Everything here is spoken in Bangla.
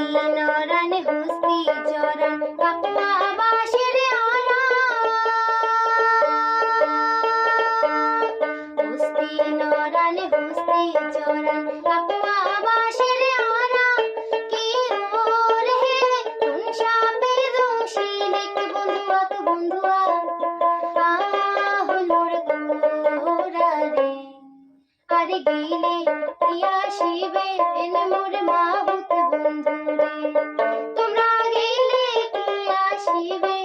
নরানে হস্তি চরান কাপুয়া বাঁশের আনা হস্তি নরানে হস্তি চরান কাপুয়া বাঁশের আনা কি ওরে কোন সাপে দোষী দেখতে বন্ধুয়া তো বন্ধুয়া হলোর তোরা রে আরে গেলে প্রিয়া শিবে এনে মোর মাহুত বন্ধু রে তোমরা গেলে প্রিয়া শিবে